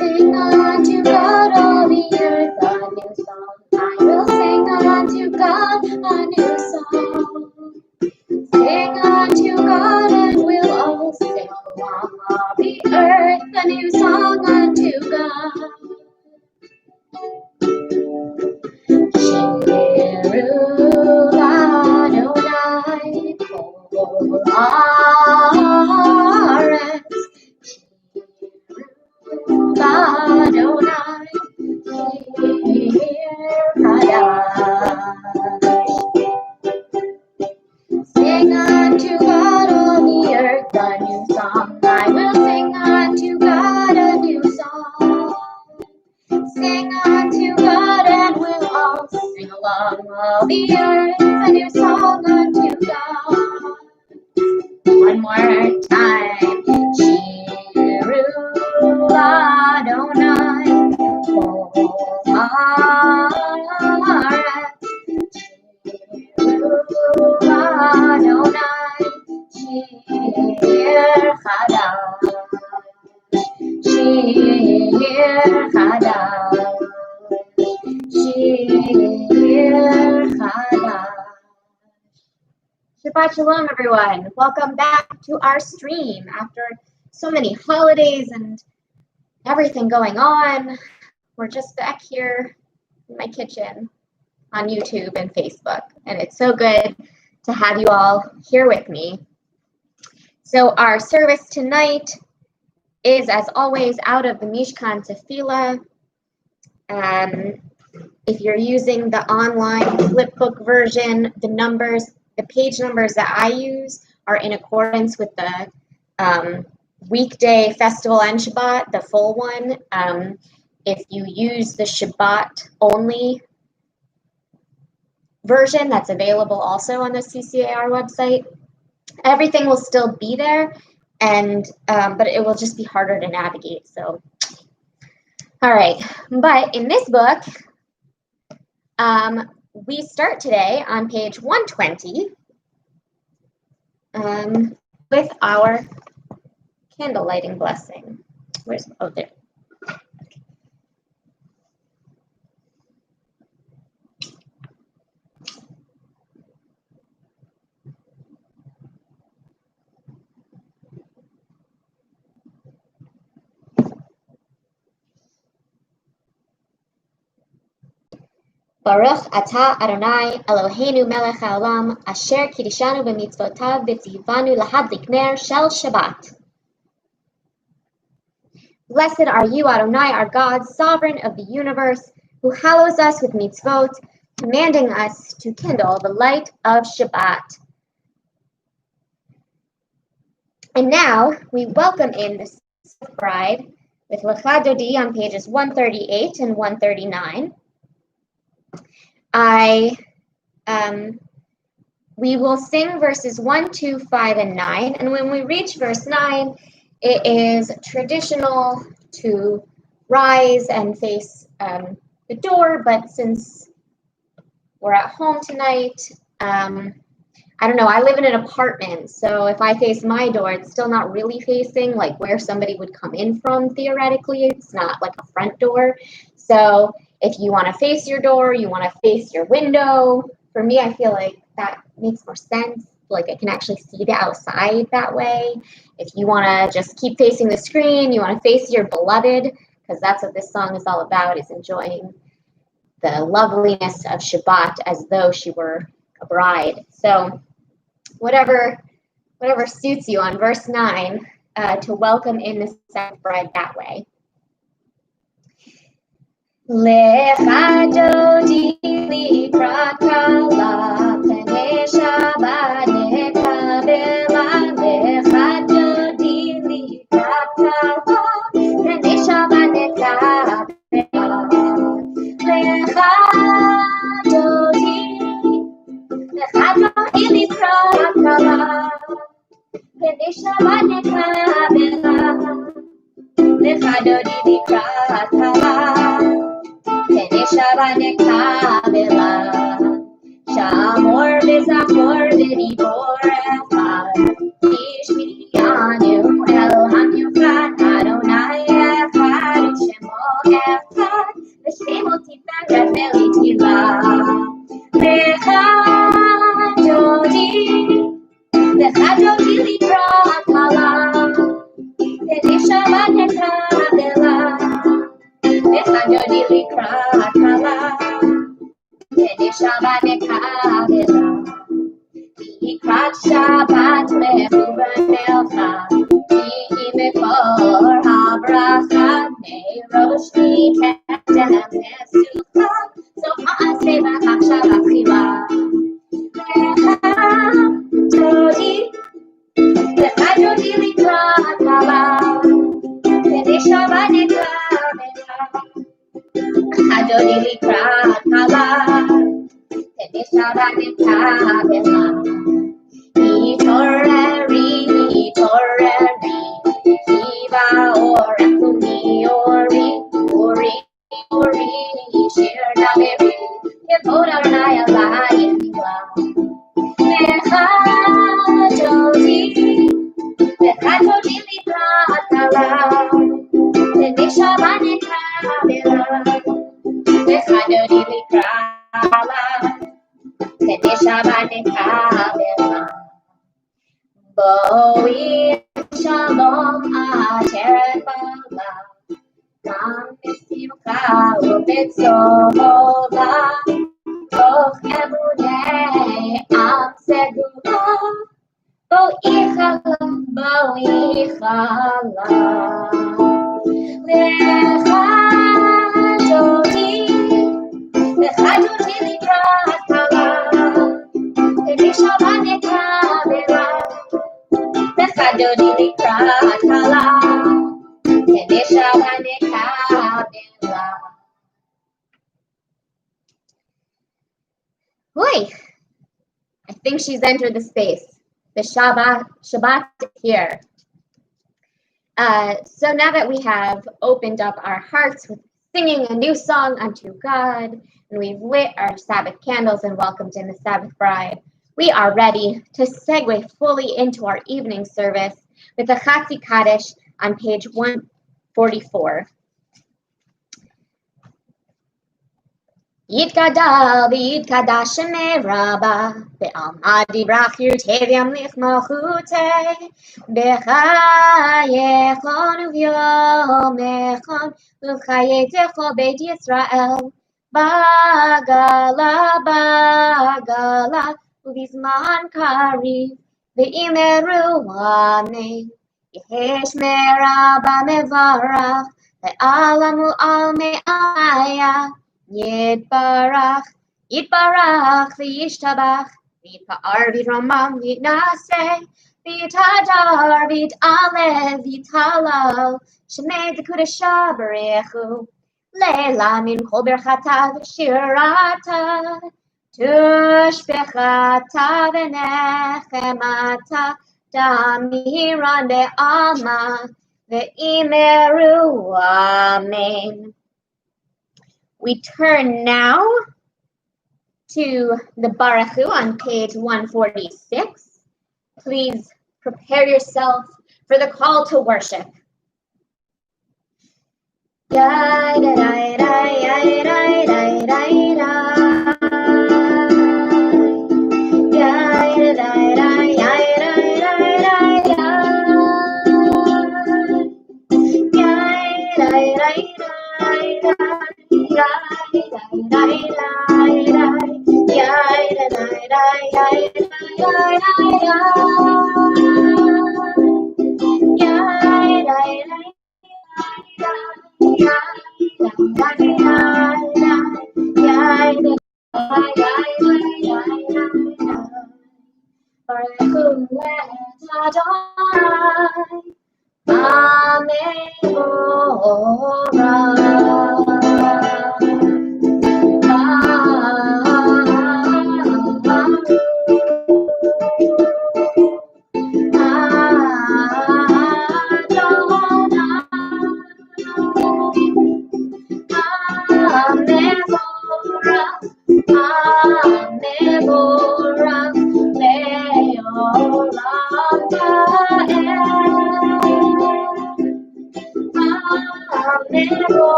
sing unto God all the earth a new song. I will sing unto God a new song. Sing unto God and we'll all sing along all the earth a new song unto God. Shiru Adonai kol haaretz. Shiru Adonai Shir Hadash. Sing unto God all the earth a new song. I will sing unto God a new song. Sing unto God and we'll all sing along all the earth a new song unto God. One more time. Shiru Adonai kol haaretz. Shiru Adonai Shir Hadash. Shir Hadash. Shir Hadash. Shabbat Shalom, everyone. Welcome back to our stream after so many holidays and everything going on. We're just back here in my kitchen on YouTube and Facebook, and it's so good to have you all here with me. So our service tonight is, as always, out of the Mishkan Tefillah. If you're using the online flipbook version, the page numbers that I use are in accordance with the weekday festival and Shabbat, the full one. If you use the Shabbat only version, that's available also on the CCAR website, everything will still be there, and but it will just be harder to navigate. So, all right. But in this book, we start today on page 120 with our candle lighting blessing. There. Baruch atah Adonai Eloheinu melech haolam asher kiddushanu b'mitzvotav v'tzivanu lahadlik ner shel Shabbat. Blessed are you, Adonai, our God, sovereign of the universe, who hallows us with mitzvot, commanding us to kindle the light of Shabbat. And now we welcome in the bride with Lecha Dodi on pages 138 and 139. We will sing verses 1, 2, 5, and 9. And when we reach verse 9, it is traditional to rise and face the door. But since we're at home tonight, I don't know, I live in an apartment. So if I face my door, it's still not really facing like where somebody would come in from, theoretically. It's not like a front door. So if you want to face your door, you want to face your window. For me, I feel like that makes more sense. Like I can actually see the outside that way. If you want to just keep facing the screen, you want to face your beloved, because that's what this song is all about, is enjoying the loveliness of Shabbat as though she were a bride. So whatever suits you on verse 9 to welcome in the second bride that way. Lecha Dodi likrat kala pnei Shabbat nekabela. Lecha Dodi likrat kala pnei Shabbat nekabela. Lecha Dodi likrat kala pnei Shabbat nekabela. Lecha Dodi likrat kala pnei Shabbat nekabela. Shamor v'zachor v'dibor echad Ishmi anu el hamyufat Adonai echad Shabbat nekabela, echadodi likrat kala, Shabbat nekabela, likrat Shabbat mechubanelcha, ki mekor habracha, merosh miketeh mesucha, so ha'aseh v'achshav achila. Echadodi likrat kala, Shabbat nekabela, echadodi likrat kala, Shabbat nekabela. Itoreri, Kiva orakumi ori, shir daveri, kevod Adonai alayim nigla. Echadodi likrat kala, Shabbat nekabela, echadodi likrat kala, Shabbat nekabela. Boi shalom ateret bala, gam besimcha ubetzola, toch emunei am segula, boi chala, lecha dodi likrat kala, Shabbat nekabela, echadodi likrat kala, Shabbat nekabela. Boy, I think she's entered the space. The Shabbat is here. So now that we have opened up our hearts with singing a new song unto God, and we've lit our Sabbath candles and welcomed in the Sabbath bride, we are ready to segue fully into our evening service with the Chatzi Kaddish on page 144. Yitgadal v'yitgadash shemei Rabba, be'alma divrach yirtei v'yamlich malchutei, b'chayechon uvyomechon, u'chayetecho beit Yisrael, bagala, ובזמן קריב, ואימרו אמן, יהי שמרה במברך, ועלמו על מעיה, יתברך וישתבח, ויתפאר ויתרומם ויתנשא, ויתהדר ויתעלה ויתהלל, שמי דקודשא ברכו, לילה מן כל ברכתה ושירתה, תשפכתה ונחמתה, תמירן בעלמא, ואימרו אמן. We turn now to the Baruchu on page 146. Please prepare yourself for the call to worship.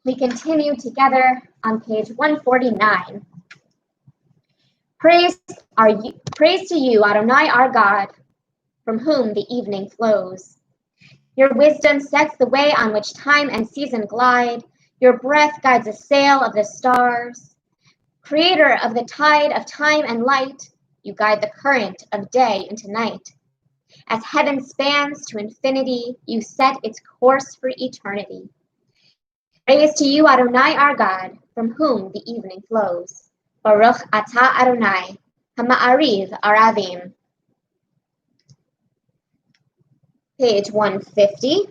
We continue together on page 149. Praise to you, Adonai our God, from whom the evening flows. Your wisdom sets the way on which time and season glide. Your breath guides the sail of the stars. Creator of the tide of time and light, you guide the current of day into night. As heaven spans to infinity, you set its course for eternity. Praise to you, Adonai our God, from whom the evening flows. Baruch atah Adonai, hama'ariv aravim. Page 150.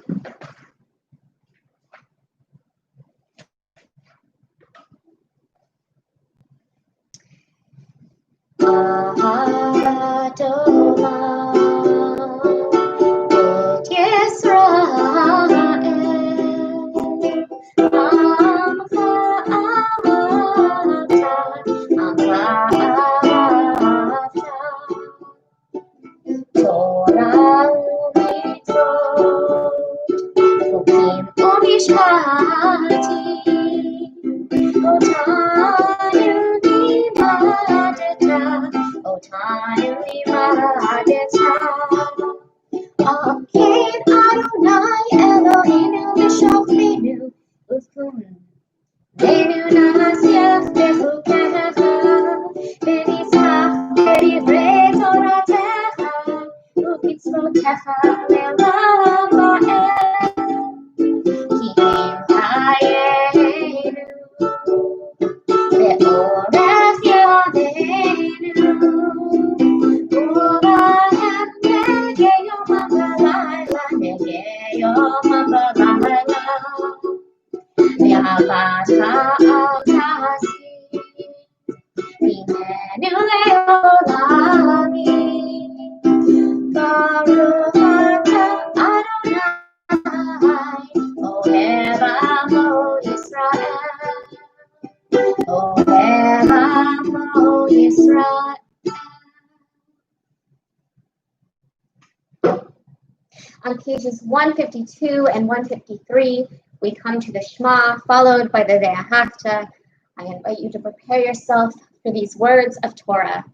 On pages 152 and 153, we come to the Shema, followed by the Ve'ahavta. I invite you to prepare yourself for these words of Torah.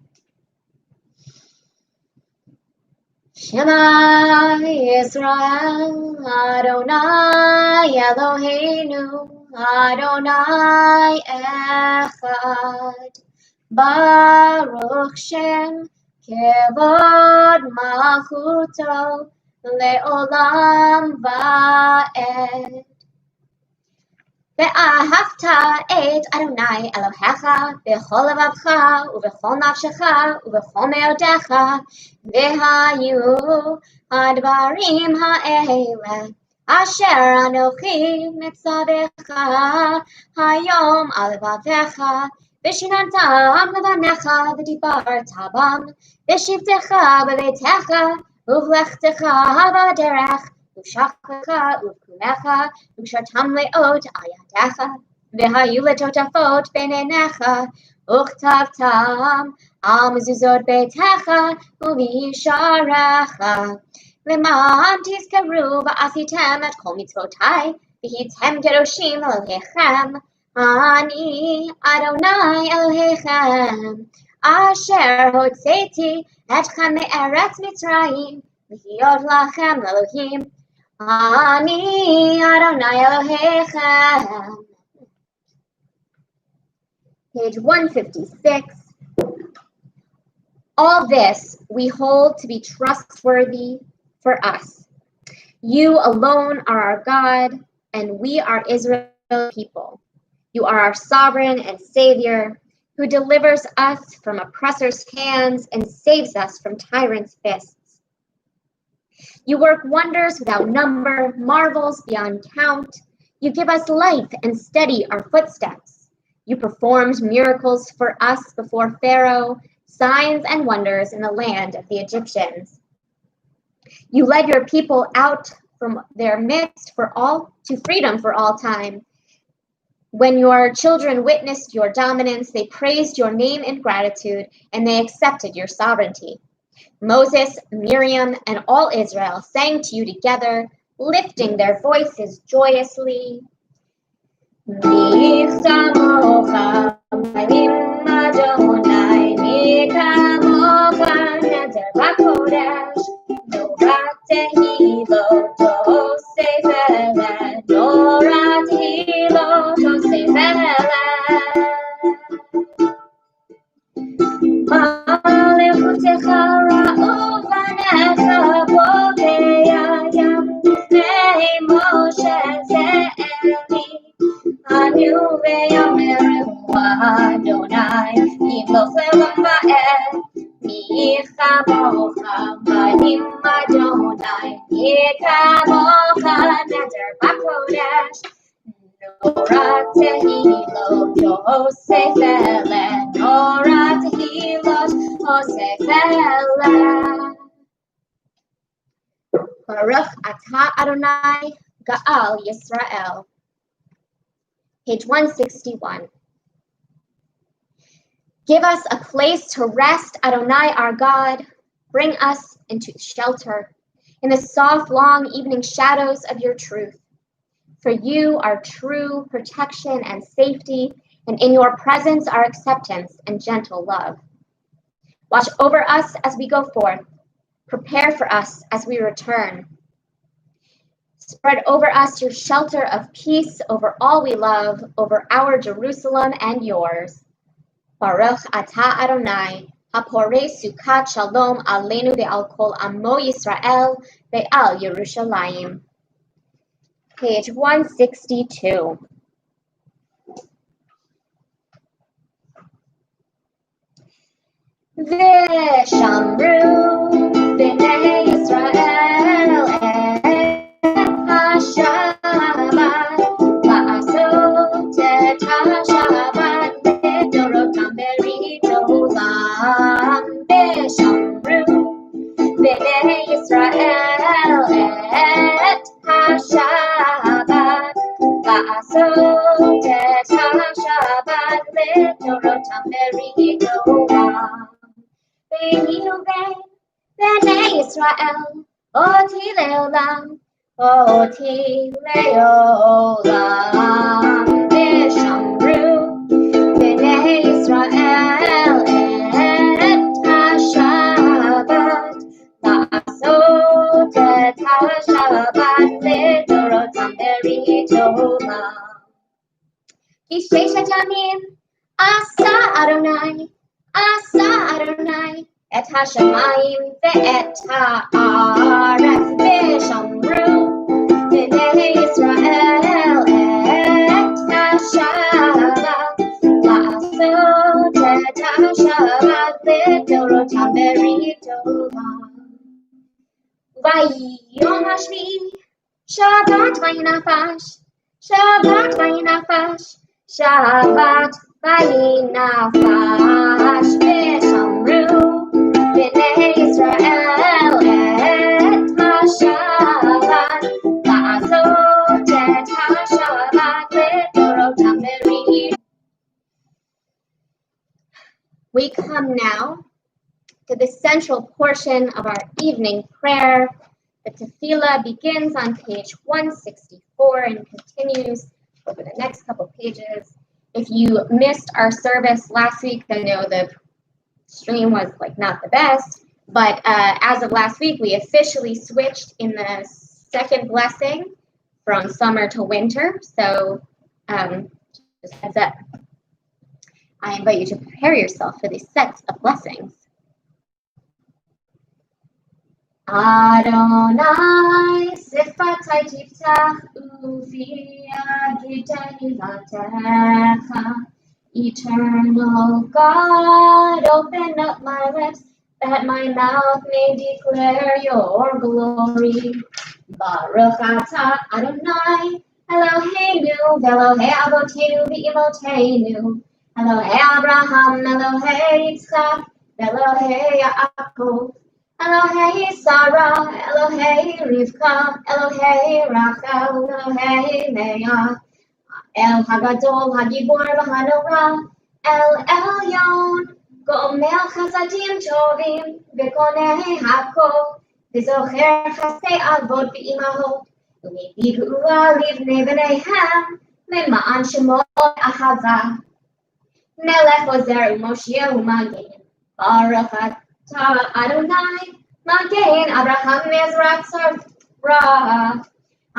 Shema Yisrael, Adonai Eloheinu, Adonai Echad, Baruch Shem, Kevod Malchuto, Le'olam Va'ed. Ve'ahavta et Adonai Elohecha b'chol levavcha u'b'chol nafshecha u'b'chol me'odecha v'hayu hadvarim ha'ele asher anochi mitzavecha hayom al levavecha v'shinantam levanecha v'dibarta bam v'shivtecha b'beitecha u'v'lechtecha b'derech U'shachlecha u'kumecha u'kshartam le'ot al yadecha v'hayu letotafot b'neinecha u'chtavtam al mezuzot beitecha u'v'yisharecha le'man tizkaru v'asitem et kol mitzvotai v'hitem kedoshim Elohechem ani Adonai Elohechem asher hotzeti etchem me'eretz Mitzrayim v'hiyot lachem Elohim Ani Adonai Elohechem. Page 156. All this we hold to be trustworthy for us. You alone are our God, and we are Israel's people. You are our sovereign and Savior, who delivers us from oppressors' hands and saves us from tyrants' fists. You work wonders without number, marvels beyond count. You give us life and steady our footsteps. You performed miracles for us before Pharaoh, signs and wonders in the land of the Egyptians. You led your people out from their midst to freedom for all time. When your children witnessed your dominance, they praised your name in gratitude, and they accepted your sovereignty. Moses, Miriam, and all Israel sang to you together, lifting their voices joyously. מי כמוך מלאים אדוני, מי כמוך נדר בקודש, נורת תהילות עושה ולד, נורת תהילות עושה ולד. מלכותך ראו בניך פוגע ים לפני משה צאלי, ענו ויאמרו אדוני ימלוך לעולם ועד, מי כמוך בנים אדוני, מי כמוך נדר בקודש, נורת תהילות עושה ולד, נורת תהילות עושה ולד. Baruch atah Adonai Gaal Yisrael. Page 161. Give us a place to rest, Adonai our God. Bring us into shelter in the soft, long evening shadows of your truth. For you are true protection and safety, and in your presence are acceptance and gentle love. Watch over us as we go forth. Prepare for us as we return. Spread over us your shelter of peace over all we love, over our Jerusalem and yours. Baruch atah Adonai, haporei sukat shalom aleinu ve'al kol amo Yisrael ve'al Yerushalayim. Page 162. V'shamru b'nei Yisrael et ha-Shabbat la'asot et ha-Shabbat לדורותם ברית עולם. v'shamru b'nei Yisrael et ha-Shabbat la'asot et ha-Shabbat לדורותם ברית עולם. ביני ובין בני ישראל, אותי לעולם, אותי לעולם. ושמרו בני ישראל את השבת, לעשות את השבת לדורותם ברית עולם. כי ששת ימים עשה אדוני, עשה אדוני את השמיים ואת הארץ, ושמרו בני ישראל את השבת, לעשות את השבת לדורותם ברית עולם. ויום השביעי שבת ויהי נפש, שבת ויהי נפש, שבת ויהי נפש. ושמרו בני ישראל את השבת, לעשות את השבת לדורותם ברית. We come now to the central portion of our evening prayer. The tefillah begins on page 164 and continues over the next couple pages. If you missed our service last week, I know the stream was not the best, but as of last week, we officially switched in the second blessing from summer to winter. So just heads up. I invite you to prepare yourself for these sets of blessings. Adonai sifatai tiftach uvi agidai latecha. Eternal God, open up my lips that my mouth may declare your glory. Baruch atah Adonai Eloheinu v'Elohei Avotenu v'Imotenu, Elohei Abraham, Elohei Yitzchak, Elohei Yaakov, Elohei Sarah, Elohei Rivka, Elohei Rachel, Elohei Leah, El Hagadol, Hagibor, V'Hanora, El Elyon, Gomer Chasadim Tovim, V'Konei Hakol, V'Zocher Chasei Avot V'Imahot, U'Mibi'ua Livnei B'neihem, למען שמו אהבה. מלך עוזר ומושיע ומגן. ברוך אתה אדוני, מגן אברהם מעזרת צרה.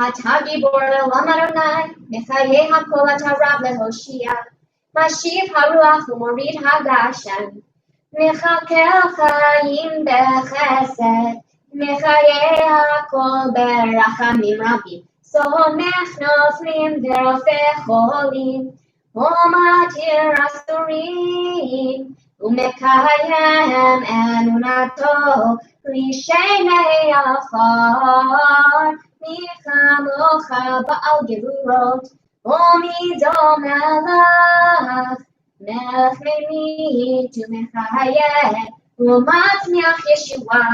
אתה גיבור לעולם אדוני, מחיי הכל אתה רב להושיע. משיב הרוח ומוריד הגשם. מחכה חיים בחסד, מחיי הכל ברחמים רבים. סומך נופלים ורופא חולים, ומתיר אסורים, ומקיים אמונתו לשני עפר. מי כמוך בעל גבורות, ומי דומה לך, מלך ממית ומחיה, ומצמיח ישועה.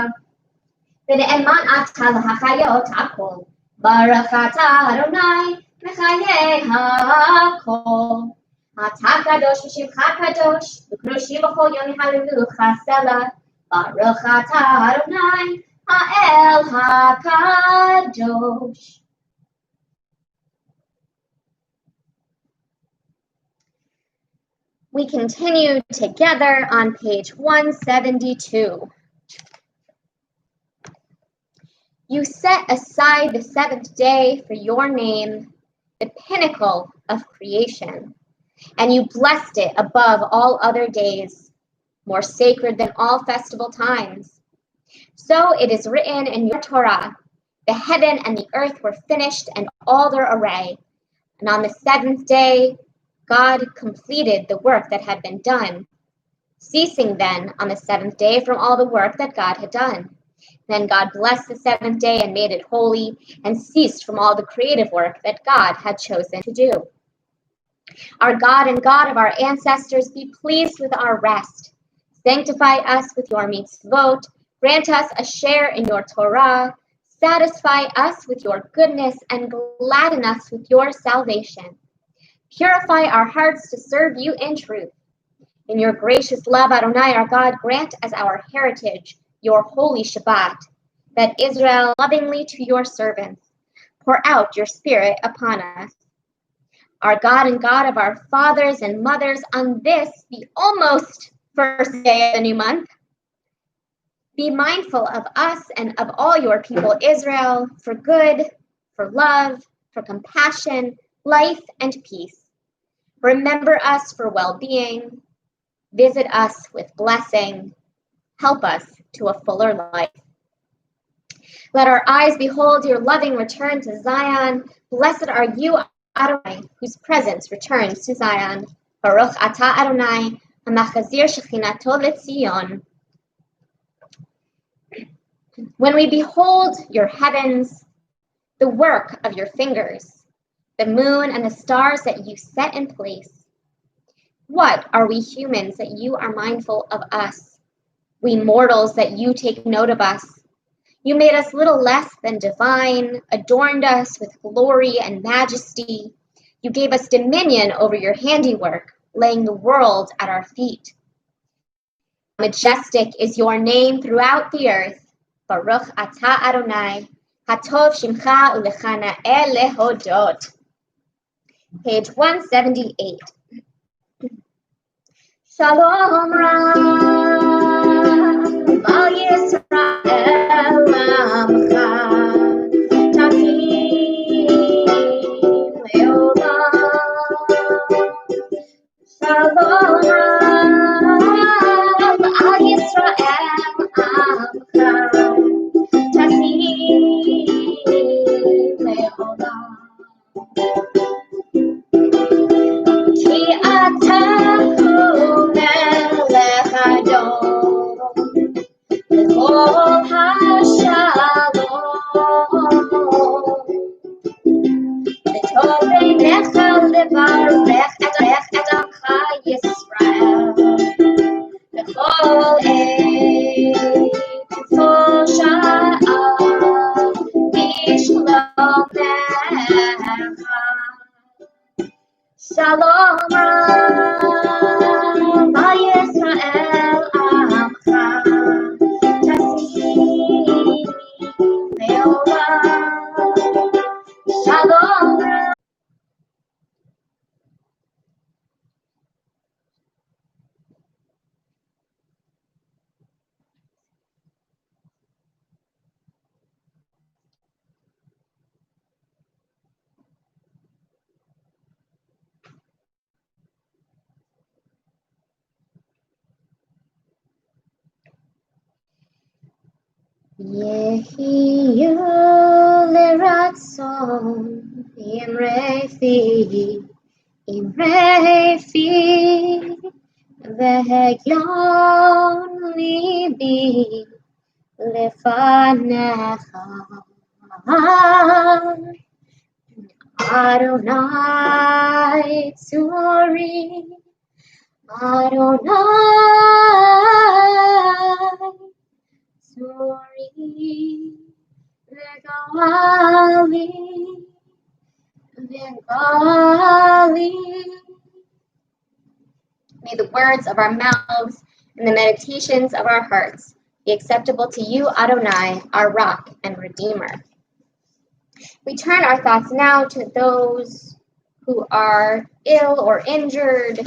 ונאמן אתה להחיות הכל, ברוך אתה אדוני מחיי הכל. אתה קדוש ושמך קדוש, וקדושים בכל יום יהללוך סלה. ברוך אתה אדוני האל הקדוש. We continue together on page 172. You set aside the seventh day for your name, the pinnacle of creation, and you blessed it above all other days, more sacred than all festival times. So it is written in your Torah, the heaven and the earth were finished and all their array. And on the seventh day, God completed the work that had been done, ceasing then on the seventh day from all the work that God had done. Then God blessed the seventh day and made it holy, and ceased from all the creative work that God had chosen to do. Our God and God of our ancestors, be pleased with our rest. Sanctify us with your mitzvot. Grant us a share in your Torah. Satisfy us with your goodness, and gladden us with your salvation. Purify our hearts to serve you in truth. In your gracious love, Adonai, our God, grant as our heritage your holy Shabbat, that Israel lovingly to your servants. Pour out your Spirit upon us. Our God and God of our fathers and mothers, on this, the almost first day of the new month, be mindful of us and of all your people Israel, for good, for love, for compassion, life, and peace. Remember us for well-being. Visit us with blessing. Help us to a fuller life. Let our eyes behold your loving return to Zion. Blessed are you, Adonai, whose presence returns to Zion. Baruch atah Adonai, hamachazir shechinato leTzion. When we behold your heavens, the work of your fingers, the moon and the stars that you set in place, what are we humans that you are mindful of us? We mortals that you take note of us. You made us little less than divine, adorned us with glory and majesty. You gave us dominion over your handiwork, laying the world at our feet. Majestic is your name throughout the earth. Baruch atah Adonai, hatov shimcha ulechanaeh lehodot. Page 178. Shalom Rab, Al Yisrael Amcha, Takim Leolam. Shalom Rab, Al Yisrael Amcha, Takim Leolam. Ki atahu melech Adon, L'kol hashalom. V'tov beinecha levarech et amcha Yisrael, L'kol עת וכל שעה בשלומך. Shalom Rab, Al Yisrael Amcha, Tasim Leolam. Shalom Rab. Yehiyu leratzon imrefi vehegyon libi lefanecha Adonai tzuri Adonai tzuri Vegali, Vegali. May the words of our mouths and the meditations of our hearts be acceptable to you, Adonai, our rock and redeemer. We turn our thoughts now to those who are ill or injured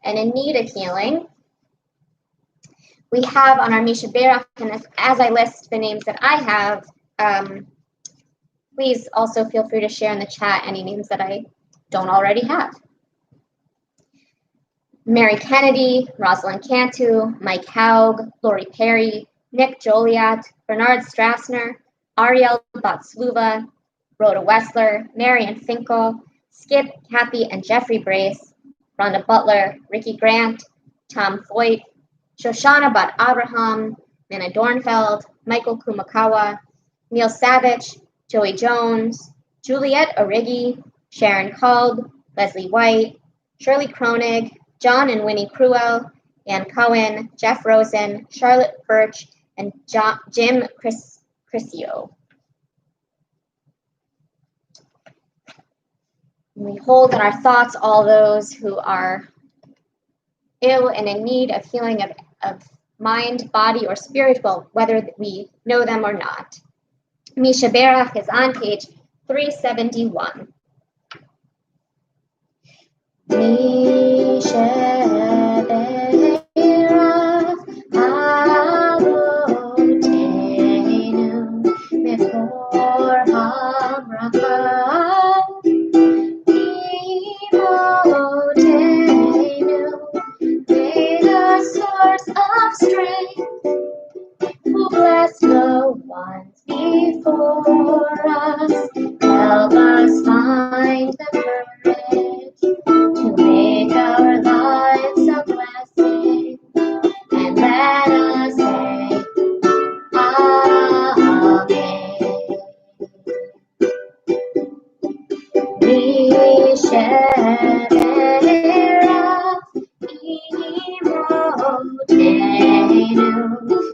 and in need of healing. We have on our Misha Berach, and as I list the names that I have, please also feel free to share in the chat any names that I don't already have. Mary Kennedy, Rosalind Cantu, Mike Haug, Lori Perry, Nick Joliat, Bernard Strassner, Ariel Batsluva, Rhoda Wessler, Marian Finkel, Skip, Kathy, and Jeffrey Brace, Rhonda Butler, Ricky Grant, Tom Foyt, Shoshana Bat Abraham, Nana Dornfeld, Michael Kumakawa, Neil Savage, Joey Jones, Juliet Origi, Sharon Kolb, Leslie White, Shirley Kronig, John and Winnie Cruel, Ann Cohen, Jeff Rosen, Charlotte Birch, and Jim Crisio. We hold in our thoughts all those who are ill and in need of healing of mind, body, or spirit, well, whether we know them or not. Misha Berach is on page 371. Misha Berach Avotenu Mekor HaBracha Imotenu May the source of strength who blessed the ones before us help us find the courage to make our lives a blessing, and let us say, Amen. Misherach imotenu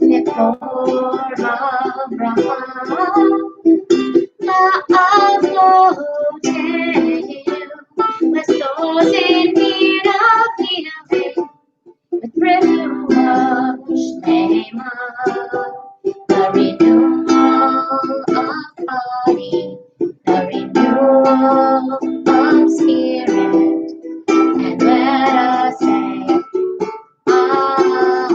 mekor habracha bless those in need of healing with refuah shlema, the renewal of body, the renewal of spirit, and let us say, Amen.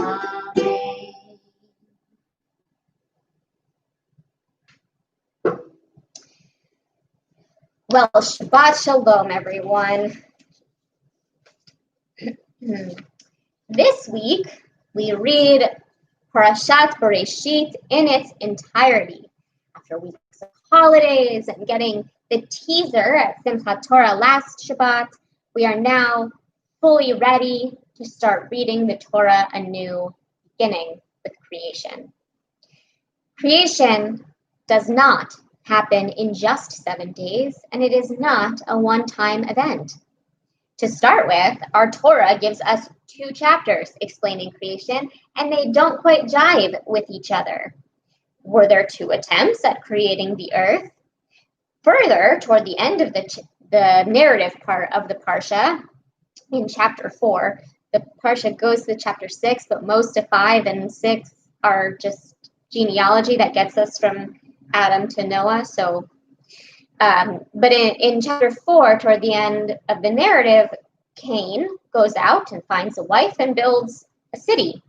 Well, Shabbat Shalom, everyone. This week, we read Parashat Bereshit in its entirety. After weeks of holidays and getting the teaser at Simchat Torah last Shabbat, we are now fully ready to start reading the Torah anew, beginning with creation. Creation does not happen in just 7 days, and it is not a one-time event. To start with, our Torah gives us 2 chapters explaining creation, and they don't quite jive with each other. Were there 2 attempts at creating the earth? Further, toward the end of the narrative part of the Parsha, in chapter 4, the Parsha goes to chapter 6, but most of 5 and 6 are just genealogy that gets us from Adam to Noah. So, but in chapter 4, toward the end of the narrative, Cain goes out and finds a wife and builds a city.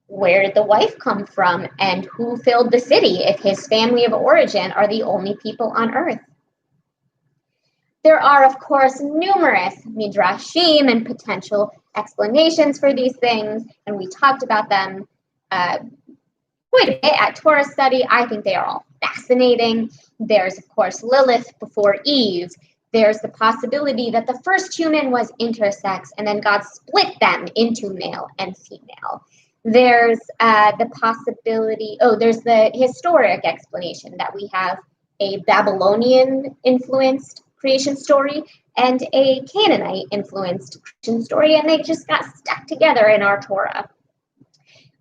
Where did the wife come from, and who filled the city if his family of origin are the only people on earth? There are, of course, numerous midrashim and potential explanations for these things, and we talked about them quite a bit at Torah study. I think they are all fascinating. There's, of course, Lilith before Eve. There's the possibility that the first human was intersex and then God split them into male and female. There's the possibility, there's the historic explanation that we have a Babylonian-influenced creation story and a Canaanite-influenced creation story, and they just got stuck together in our Torah.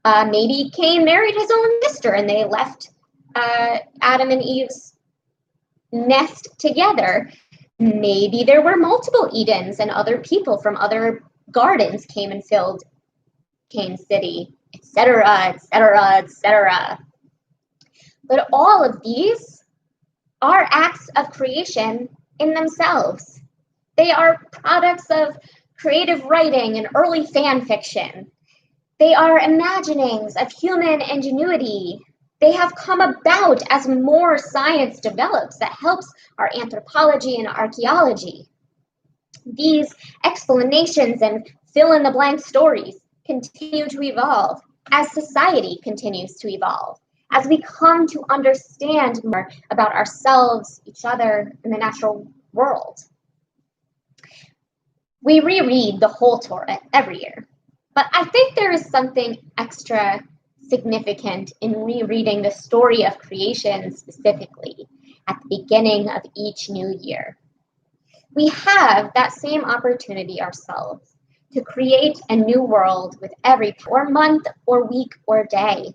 Maybe Cain married his own sister and they left Adam and Eve's nest together. Maybe there were multiple Edens and other people from other gardens came and filled Cain's city, etc., etc., etc. But all of these are acts of creation in themselves. They are products of creative writing and early fan fiction. They are imaginings of human ingenuity. They have come about as more science develops that helps our anthropology and archaeology. These explanations and fill-in-the-blank stories continue to evolve as society continues to evolve, as we come to understand more about ourselves, each other, and the natural world. We reread the whole Torah every year, but I think there is something extra significant in rereading the story of creation specifically at the beginning of each new year. We have that same opportunity ourselves to create a new world with every month or week or day.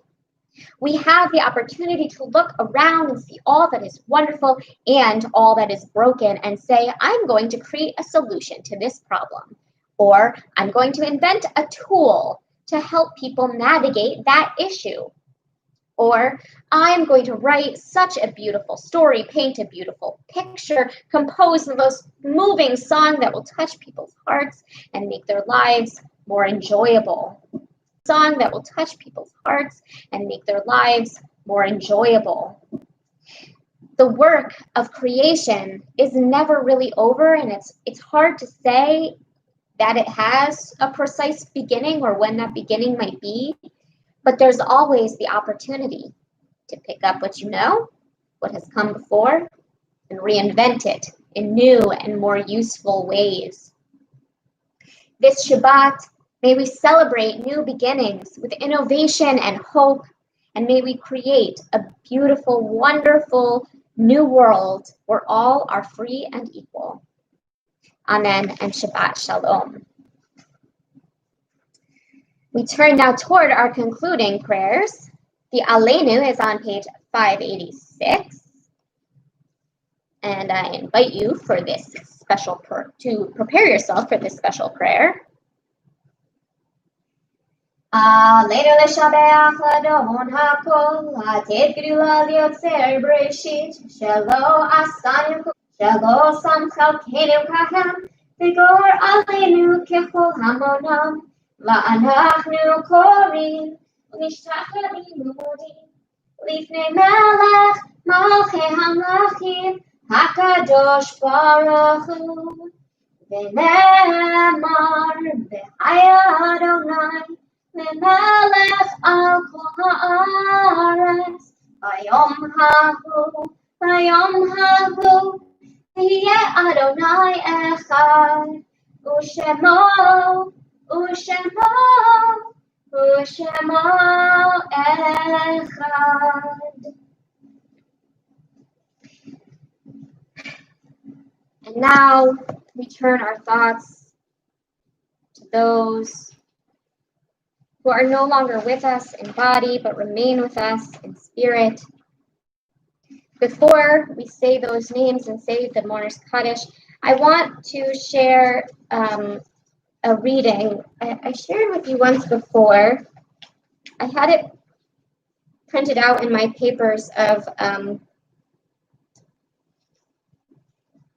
We have the opportunity to look around and see all that is wonderful and all that is broken and say, I'm going to create a solution to this problem, or I'm going to invent a tool to help people navigate that issue. Or I'm going to write such a beautiful story, paint a beautiful picture, compose the most moving song that will touch people's hearts and make their lives more enjoyable. Song that will touch people's hearts and make their lives more enjoyable. The work of creation is never really over, and it's hard to say that it has a precise beginning or when that beginning might be, but there's always the opportunity to pick up what you know, what has come before, and reinvent it in new and more useful ways. This Shabbat, may we celebrate new beginnings with innovation and hope, and may we create a beautiful, wonderful new world where all are free and equal. Amen and Shabbat Shalom. We turn now toward our concluding prayers. The Aleinu is on page 586. And I invite you for this special to prepare yourself for this special prayer. Aleinu l'shabeach l'adon hakol, hatid gedula liotzer b'reshit, shelo asanu shelo sam chalkenu kaham, v'gor aleinu kechol hamonam, va'anachnu korim, u'nishtach limudim, lifnei melech malchei hamlachim, hakadosh baruch hu, v'ne'emar b'chaya Adonai, Melech al kol haaretz, hayom hahu, yeh Adonai echad, u'shemo echad. And now we turn our thoughts to those who are no longer with us in body, but remain with us in spirit. Before we say those names and say the Mourner's Kaddish, I want to share a reading. I shared with you once before. I had it printed out in my papers of,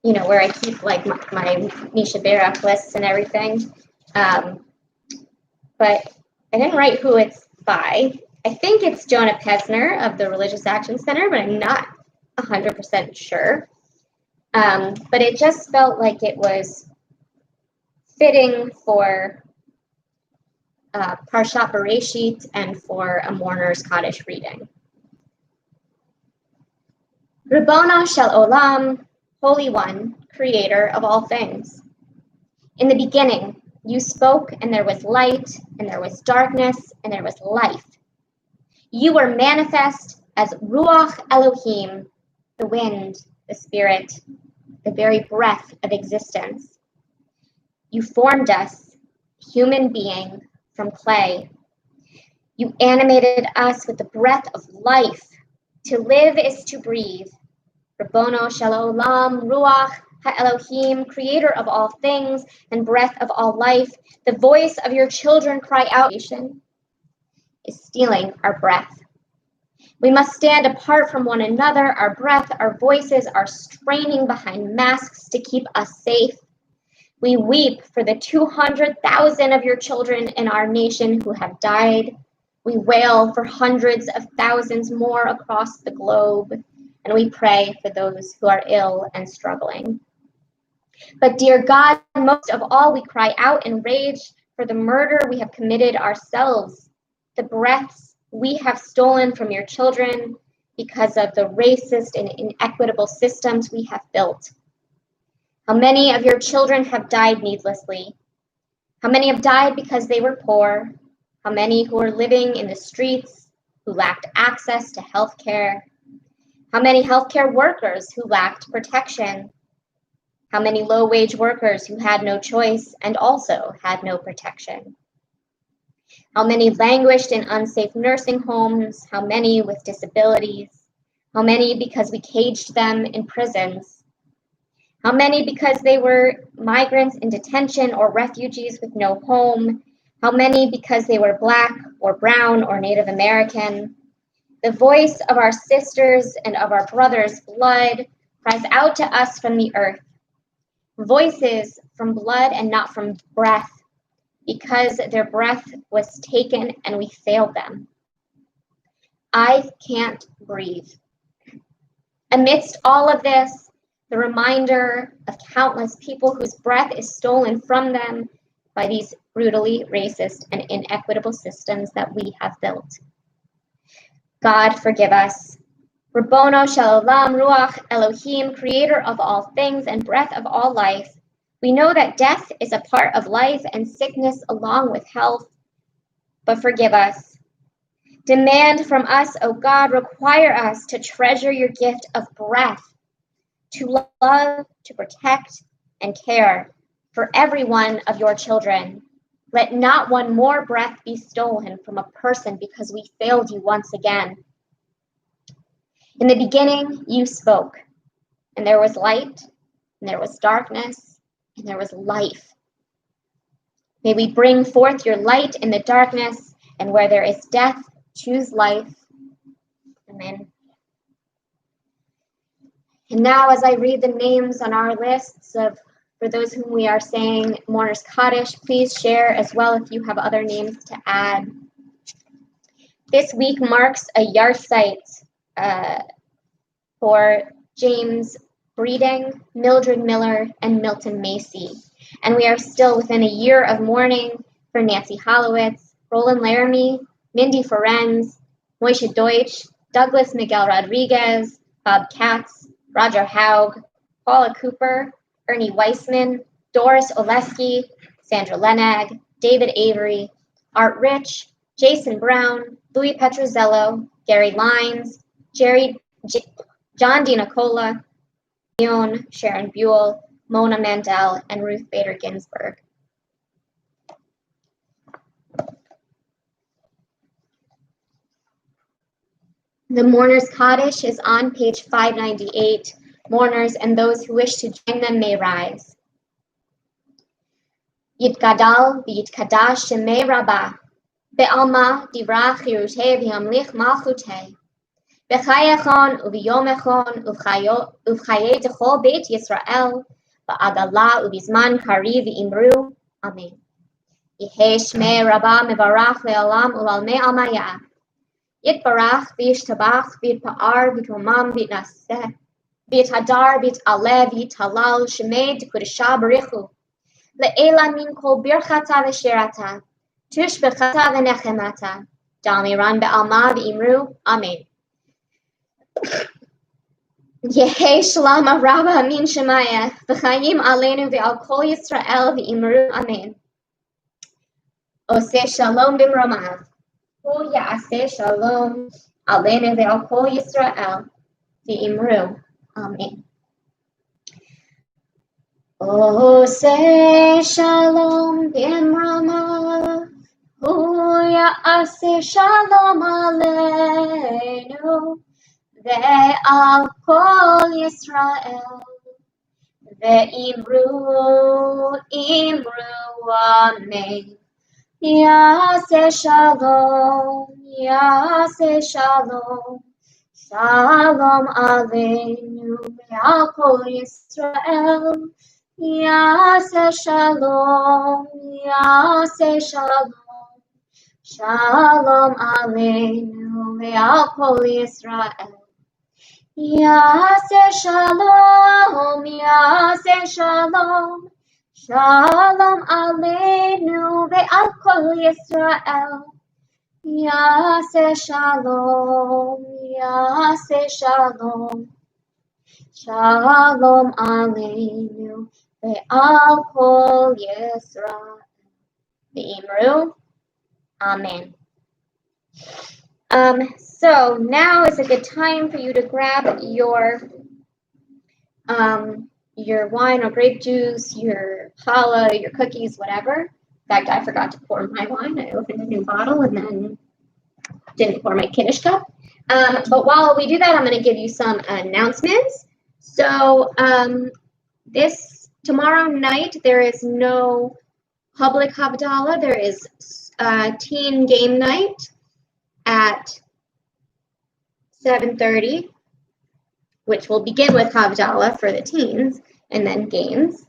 where I keep like my Misha Berach lists and everything. But I didn't write who it's by. I think it's Jonah Pesner of the Religious Action Center, but I'm not 100% sure. But it just felt like it was fitting for Parshat Bereshit and for a mourner's Kaddish reading. Ribono Shel Olam, Holy One, Creator of all things. In the beginning, you spoke, and there was light, and there was darkness, and there was life. You were manifest as Ruach Elohim, the wind, the spirit, the very breath of existence. You formed us, human being, from clay. You animated us with the breath of life. To live is to breathe. Ribono Shel Olam, Ruach HaElohim, creator of all things and breath of all life, the voice of your children cry out, is stealing our breath. We must stand apart from one another. Our breath, our voices are straining behind masks to keep us safe. We weep for the 200,000 of your children in our nation who have died. We wail for hundreds of thousands more across the globe, and we pray for those who are ill and struggling. But dear God, most of all, we cry out in rage for the murder we have committed ourselves, the breaths we have stolen from your children because of the racist and inequitable systems we have built. How many of your children have died needlessly? How many have died because they were poor? How many who are living in the streets, who lacked access to health care? How many healthcare workers who lacked protection? How many low-wage workers who had no choice and also had no protection? How many languished in unsafe nursing homes? How many with disabilities? How many because we caged them in prisons? How many because they were migrants in detention or refugees with no home? How many because they were Black or brown or Native American? The voice of our sisters and of our brothers' blood cries out to us from the earth. Voices from blood and not from breath, because their breath was taken and we failed them. I can't breathe. Amidst all of this, the reminder of countless people whose breath is stolen from them by these brutally racist and inequitable systems that we have built. God, forgive us. Ribono Shel Olam, Ruach Elohim, creator of all things and breath of all life. We know that death is a part of life and sickness along with health, but forgive us. Demand from us, O God, require us to treasure your gift of breath, to love, to protect, and care for every one of your children. Let not one more breath be stolen from a person because we failed you once again. In the beginning, you spoke, and there was light, and there was darkness, and there was life. May we bring forth your light in the darkness, and where there is death, choose life. Amen. And now, as I read the names on our lists for those whom we are saying Mourner's Kaddish, please share as well if you have other names to add. This week marks a yahrzeit for James Breeding, Mildred Miller, and Milton Macy. And we are still within a year of mourning for Nancy Hollowitz, Roland Laramie, Mindy Ferenz, Moishe Deutsch, Douglas Miguel Rodriguez, Bob Katz, Roger Haug, Paula Cooper, Ernie Weissman, Doris Oleski, Sandra Lenag, David Avery, Art Rich, Jason Brown, Louis Petrozello, Gary Lines, John DiNicola, Sharon Buell, Mona Mandel, and Ruth Bader Ginsburg. The Mourner's Kaddish is on page 598. Mourners and those who wish to join them may rise. Yitgadal v'yitkadash shemei Rabbah, be'alma divrach chirutei v'yamlich malchutei, b'chayechon u'v'yomechon u'v'chayei techol beit Yisrael, ba'agala u'bizman kari v'imru. Amen. Yehei shmei Rabbah mevarach le'olam u'lalmei almaya. Yitbarach v'yishtabach v'yitpa'ar v'tomam v'yitnaseh. V'yitadar v'yitaleh v'yitalal shemei d'kudesha barichu. Le'ela min kol birchata v'shirata. Tushbechata v'nechemata. Damiran be'alma v'imru. Amen. Yehi shalom araba amin shemaya. V'chayim aleinu ve'al kol Yisrael v'imru. Amen. Oseh shalom b'mromav. Hu ya'aseh shalom aleinu ve'al kol Yisrael v'imru. Amen. Oseh shalom b'mromav. Hu ya'aseh shalom aleinu ve'al kol Yisrael ve'imru amen. Yaseh shalom, shalom aleinu ve'al kol Yisrael. Yaseh shalom, shalom aleinu ve'al kol Yisrael. Yaseh shalom, shalom aleinu ve'al kol Yisrael. Yaseh shalom, shalom aleinu ve'al kol Yisrael. V'imru. Amen. So now is a good time for you to grab your wine or grape juice, your challah, your cookies, whatever. In fact, I forgot to pour my wine. I opened a new bottle and then didn't pour my Kiddush cup. But while we do that, I'm going to give you some announcements. So tomorrow night, there is no public Havdalah. There is teen game night at 7:30, which will begin with Havdalah for the teens and then games.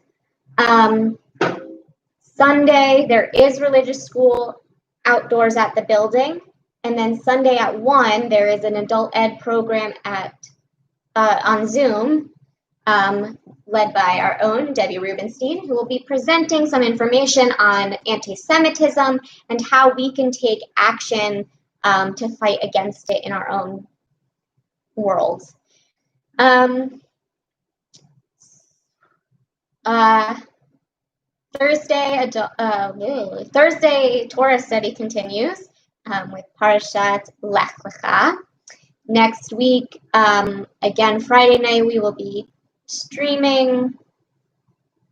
Sunday, there is religious school outdoors at the building. And then Sunday at 1, there is an adult ed program on Zoom, led by our own Debbie Rubenstein, who will be presenting some information on anti-Semitism and how we can take action to fight against it in our own world. Thursday Torah study continues with Parashat Lech Lecha. Next week, again, Friday night, we will be streaming.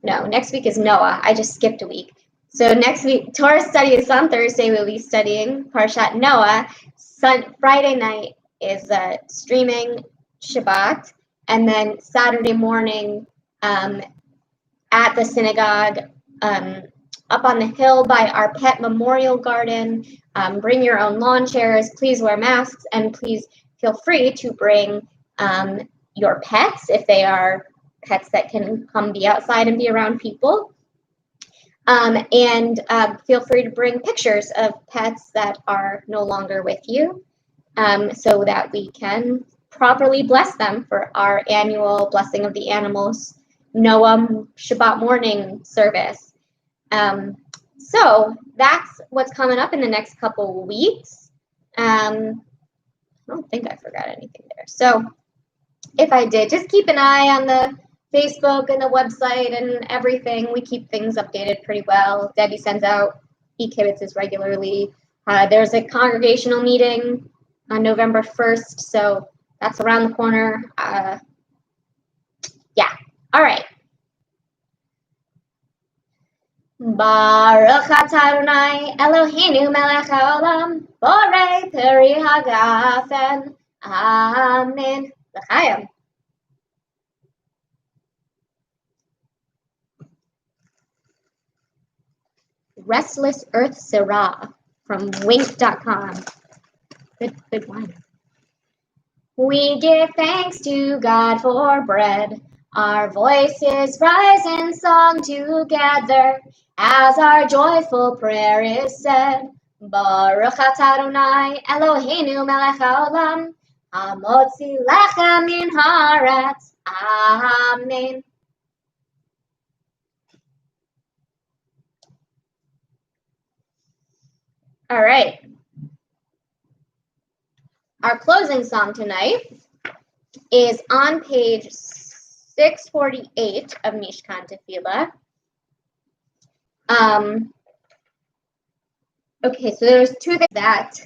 No, next week is Noah. I just skipped a week. So next week, Torah study is on Thursday. We'll be studying Parashat Noah. Friday night is streaming Shabbat. And then Saturday morning at the synagogue, up on the hill by our pet memorial garden. Bring your own lawn chairs. Please wear masks, and please feel free to bring your pets if they are pets that can come be outside and be around people. And feel free to bring pictures of pets that are no longer with you, so that we can properly bless them for our annual Blessing of the Animals Noah Shabbat morning service. So that's what's coming up in the next couple weeks. I don't think I forgot anything there. So if I did, just keep an eye on the Facebook and the website and everything. We keep things updated pretty well. Debbie sends out e-kibitzes regularly. There's a congregational meeting on November 1st, so that's around the corner. Yeah. All right. Baruch atah Adonai Eloheinu melech haolam borei peri hagafen. Amen. L'chaim. Restless Earth Sirah from wink.com. Good one. We give thanks to God for bread. Our voices rise in song together as our joyful prayer is said. Baruch atah Adonai Eloheinu melech haolam hamotzi lechem min haaretz. Amen. All right. Our closing song tonight is on page 648 of Mishkan Tefillah. Okay, so there's two things that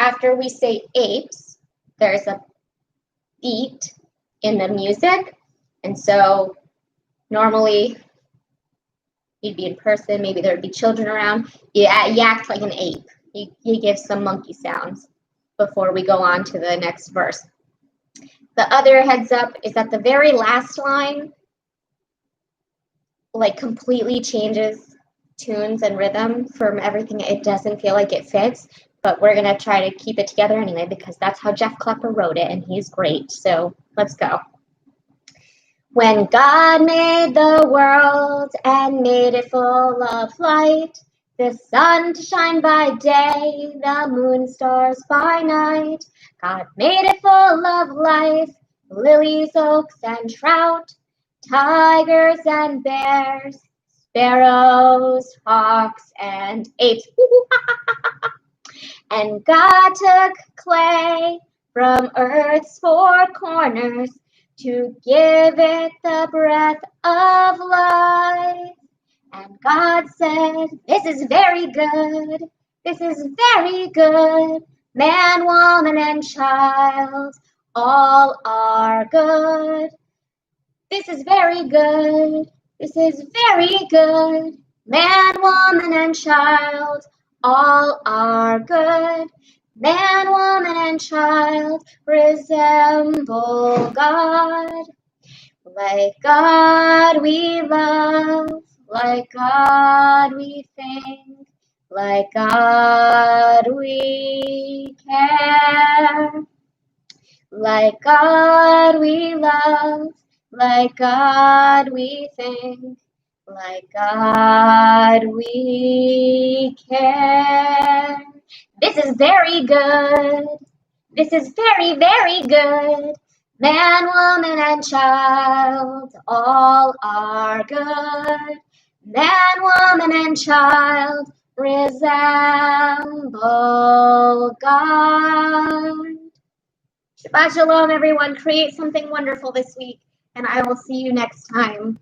after we say apes, there's a beat in the music. And so normally you'd be in person, maybe there'd be children around. You act like an ape. You give some monkey sounds before we go on to the next verse. The other heads up is that the very last line like completely changes tunes and rhythm from everything. It doesn't feel like it fits, but we're gonna try to keep it together anyway because that's how Jeff Klepper wrote it and he's great. So let's go. When God made the world and made it full of light, the sun to shine by day, the moon, stars by night, God made it full of life, lilies, oaks, and trout, tigers and bears, sparrows, hawks, and apes. And God took clay from earth's four corners to give it the breath of life. And God said, "This is very good. This is very good. Man, woman, and child, all are good. This is very good. This is very good. Man, woman, and child, all are good. Man, woman, and child resemble God. Like God we love, like God we think, like God we care. Like God we love, like God we think, like God we care. This is very good. This is very, very good. Man, woman, and child, all are good. Man, woman, and child resemble God. Shabbat Shalom, everyone. Create something wonderful this week, and I will see you next time.